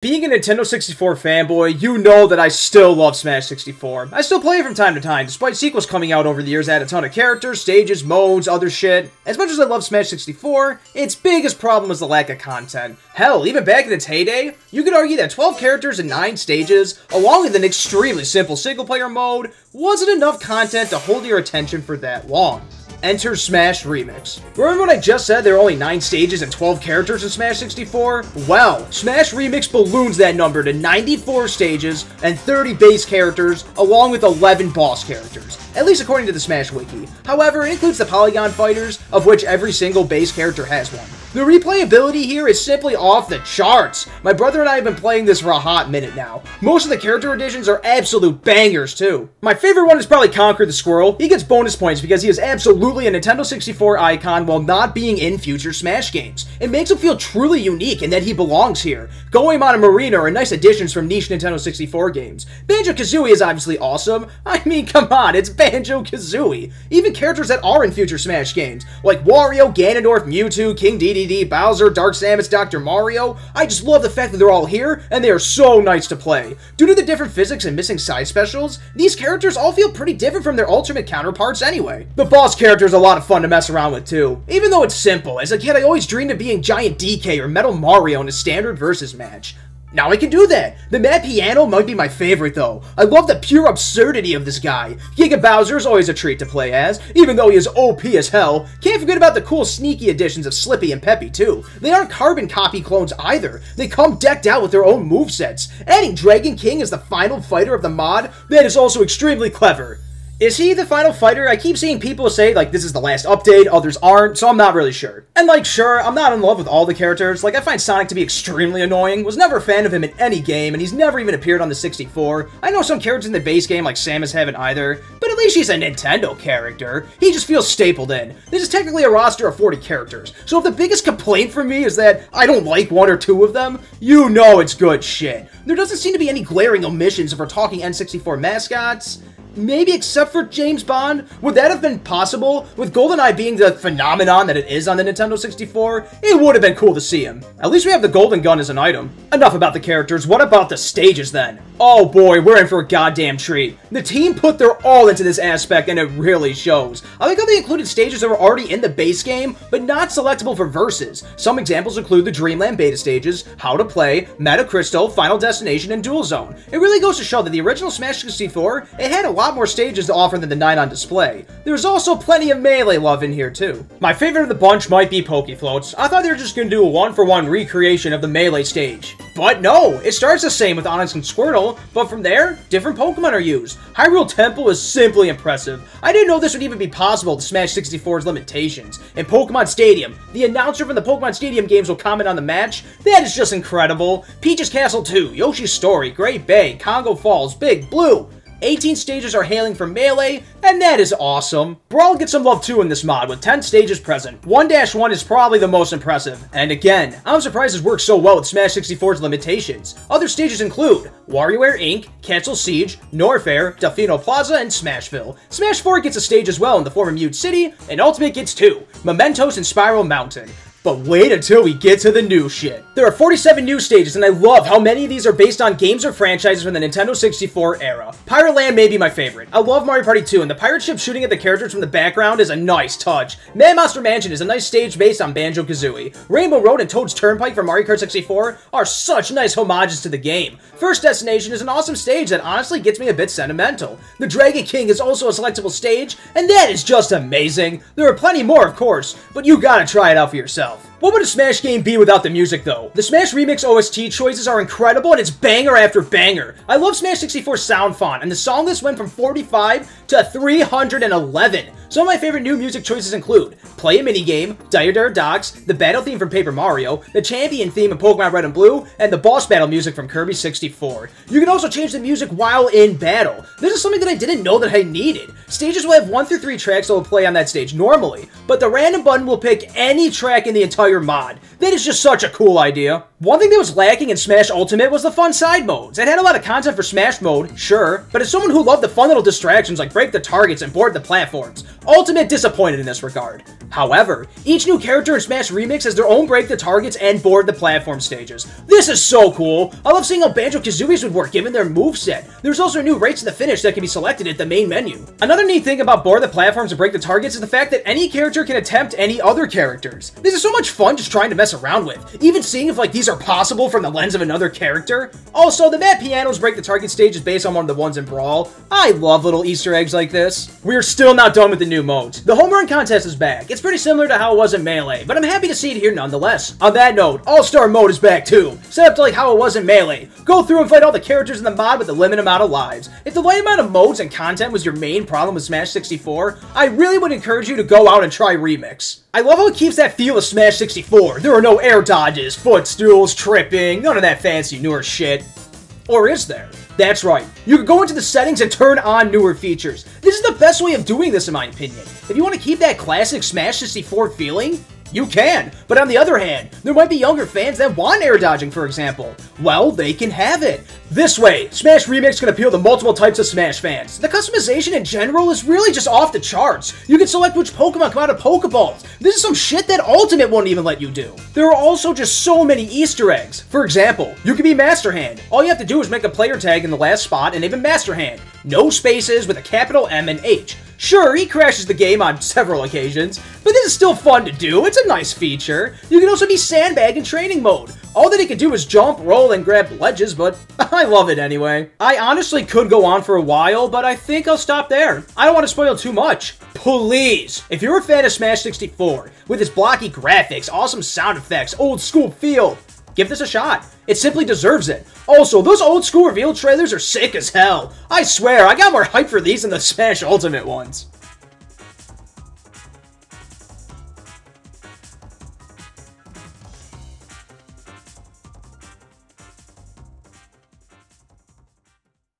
Being a Nintendo 64 fanboy, you know that I still love Smash 64. I still play it from time to time, despite sequels coming out over the years that add a ton of characters, stages, modes, other shit. As much as I love Smash 64, its biggest problem was the lack of content. Hell, even back in its heyday, you could argue that 12 characters and 9 stages, along with an extremely simple single-player mode, wasn't enough content to hold your attention for that long. Enter Smash Remix. Remember when I just said there are only 9 stages and 12 characters in Smash 64? Well, Smash Remix balloons that number to 94 stages and 30 base characters, along with 11 boss characters. At least according to the Smash Wiki. However, it includes the Polygon Fighters, of which every single base character has one. The replayability here is simply off the charts. My brother and I have been playing this for a hot minute now. Most of the character additions are absolute bangers too. My favorite one is probably Conquer the Squirrel. He gets bonus points because he is absolutely a Nintendo 64 icon while not being in future Smash games. It makes him feel truly unique in that he belongs here. Goemon and Marina are nice additions from niche Nintendo 64 games. Banjo-Kazooie is obviously awesome. I mean, come on, it's Banjo-Kazooie. Even characters that are in future Smash games, like Wario, Ganondorf, Mewtwo, King Dedede, Bowser, Dark Samus, Dr. Mario. I just love the fact that they're all here, and they are so nice to play. Due to the different physics and missing side specials, these characters all feel pretty different from their ultimate counterparts anyway. The boss character is a lot of fun to mess around with too, even though it's simple. As a kid, I always dreamed of being Giant DK or Metal Mario in a standard versus match. Now I can do that! The Mad Piano might be my favorite though. I love the pure absurdity of this guy. Giga Bowser is always a treat to play as, even though he is OP as hell. Can't forget about the cool sneaky additions of Slippy and Peppy too. They aren't carbon copy clones either. They come decked out with their own movesets. Adding Dragon King as the final fighter of the mod, that is also extremely clever. Is he the final fighter? I keep seeing people say, like, this is the last update, others aren't, so I'm not really sure. And, like, sure, I'm not in love with all the characters. Like, I find Sonic to be extremely annoying, was never a fan of him in any game, and he's never even appeared on the 64. I know some characters in the base game, like Samus, haven't either, but at least he's a Nintendo character. He just feels stapled in. This is technically a roster of 40 characters, so if the biggest complaint from me is that I don't like 1 or 2 of them, you know it's good shit. There doesn't seem to be any glaring omissions if we're talking N64 mascots. Maybe except for James Bond? Would that have been possible? With GoldenEye being the phenomenon that it is on the Nintendo 64, it would have been cool to see him. At least we have the Golden Gun as an item. Enough about the characters, what about the stages then? Oh boy, we're in for a goddamn treat. The team put their all into this aspect and it really shows. I like how they included stages that were already in the base game, but not selectable for versus. Some examples include the Dreamland beta stages, How to Play, Meta Crystal, Final Destination, and Duel Zone. It really goes to show that the original Smash 64, it had a lot more stages to offer than the 9 on display. There's also plenty of Melee love in here too. My favorite of the bunch might be Pokefloats. I thought they were just gonna do a one-for-one recreation of the Melee stage. But no, it starts the same with Onyx and Squirtle, but from there, different Pokemon are used. Hyrule Temple is simply impressive. I didn't know this would even be possible to Smash 64's limitations. In Pokemon Stadium, the announcer from the Pokemon Stadium games will comment on the match. That is just incredible. Peach's Castle 2, Yoshi's Story, Great Bay, Congo Falls, Big Blue. 18 stages are hailing from Melee, and that is awesome. Brawl gets some love too in this mod, with 10 stages present. 1-1 is probably the most impressive. And again, I'm surprised this works so well with Smash 64's limitations. Other stages include WarioWare Inc., Cancel Siege, Norfair, Delfino Plaza, and Smashville. Smash 4 gets a stage as well in the form of Mute City, and Ultimate gets 2, Mementos and Spiral Mountain. But wait until we get to the new shit. There are 47 new stages, and I love how many of these are based on games or franchises from the Nintendo 64 era. Pirate Land may be my favorite. I love Mario Party 2, and the pirate ship shooting at the characters from the background is a nice touch. Mad Monster Mansion is a nice stage based on Banjo-Kazooie. Rainbow Road and Toad's Turnpike from Mario Kart 64 are such nice homages to the game. First Destination is an awesome stage that honestly gets me a bit sentimental. The Dragon King is also a selectable stage, and that is just amazing. There are plenty more, of course, but you gotta try it out for yourself. What would a Smash game be without the music though? The Smash Remix OST choices are incredible and it's banger after banger. I love Smash 64's sound font, and the song list went from 45 to 311. Some of my favorite new music choices include Play a Minigame, Dire Dire Docks, the battle theme from Paper Mario, the champion theme in Pokemon Red and Blue, and the boss battle music from Kirby 64. You can also change the music while in battle. This is something that I didn't know that I needed. Stages will have 1 through 3 tracks that will play on that stage normally, but the random button will pick any track in the entire mod. That is just such a cool idea. One thing that was lacking in Smash Ultimate was the fun side modes. It had a lot of content for Smash mode, sure, but as someone who loved the fun little distractions like break the targets and board the platforms, Ultimate disappointed in this regard. However, each new character in Smash Remix has their own break the targets and board the platform stages. This is so cool! I love seeing how Banjo-Kazooie's would work given their moveset. There's also new rates to the finish that can be selected at the main menu. Another neat thing about board the platforms and break the targets is the fact that any character can attempt any other characters. This is so much fun just trying to mess around with, even seeing if like these are possible from the lens of another character. Also, the Mad Piano's break the target stage is based on one of the ones in Brawl. I love little Easter eggs like this. We're still not done with the new modes. The home run contest is back. It's pretty similar to how it was in Melee, but I'm happy to see it here nonetheless. On that note, All-Star mode is back too, set up to like how it was in Melee. Go through and fight all the characters in the mod with a limited amount of lives. If the light amount of modes and content was your main problem with Smash 64, I really would encourage you to go out and try Remix. I love how it keeps that feel of Smash 64. There are no air dodges, footstools, tripping, none of that fancy newer shit. Or is there? That's right. You can go into the settings and turn on newer features. This is the best way of doing this in my opinion. If you want to keep that classic Smash 64 feeling, you can. But on the other hand, there might be younger fans that want air dodging, for example. Well, they can have it. This way, Smash Remix can appeal to multiple types of Smash fans. The customization in general is really just off the charts. You can select which Pokemon come out of Pokeballs. This is some shit that Ultimate won't even let you do. There are also just so many Easter eggs. For example, you can be Master Hand. All you have to do is make a player tag in the last spot and name him Master Hand. No spaces with a capital M and H. Sure, he crashes the game on several occasions, but this is still fun to do. It's a nice feature. You can also be Sandbag in training mode. All that he can do is jump, roll, and grab ledges, but I love it anyway. I honestly could go on for a while, but I think I'll stop there. I don't want to spoil too much. Please, if you're a fan of Smash 64, with its blocky graphics, awesome sound effects, old school feel, give this a shot. It simply deserves it. Also, those old school reveal trailers are sick as hell. I swear, I got more hype for these than the Smash Ultimate ones.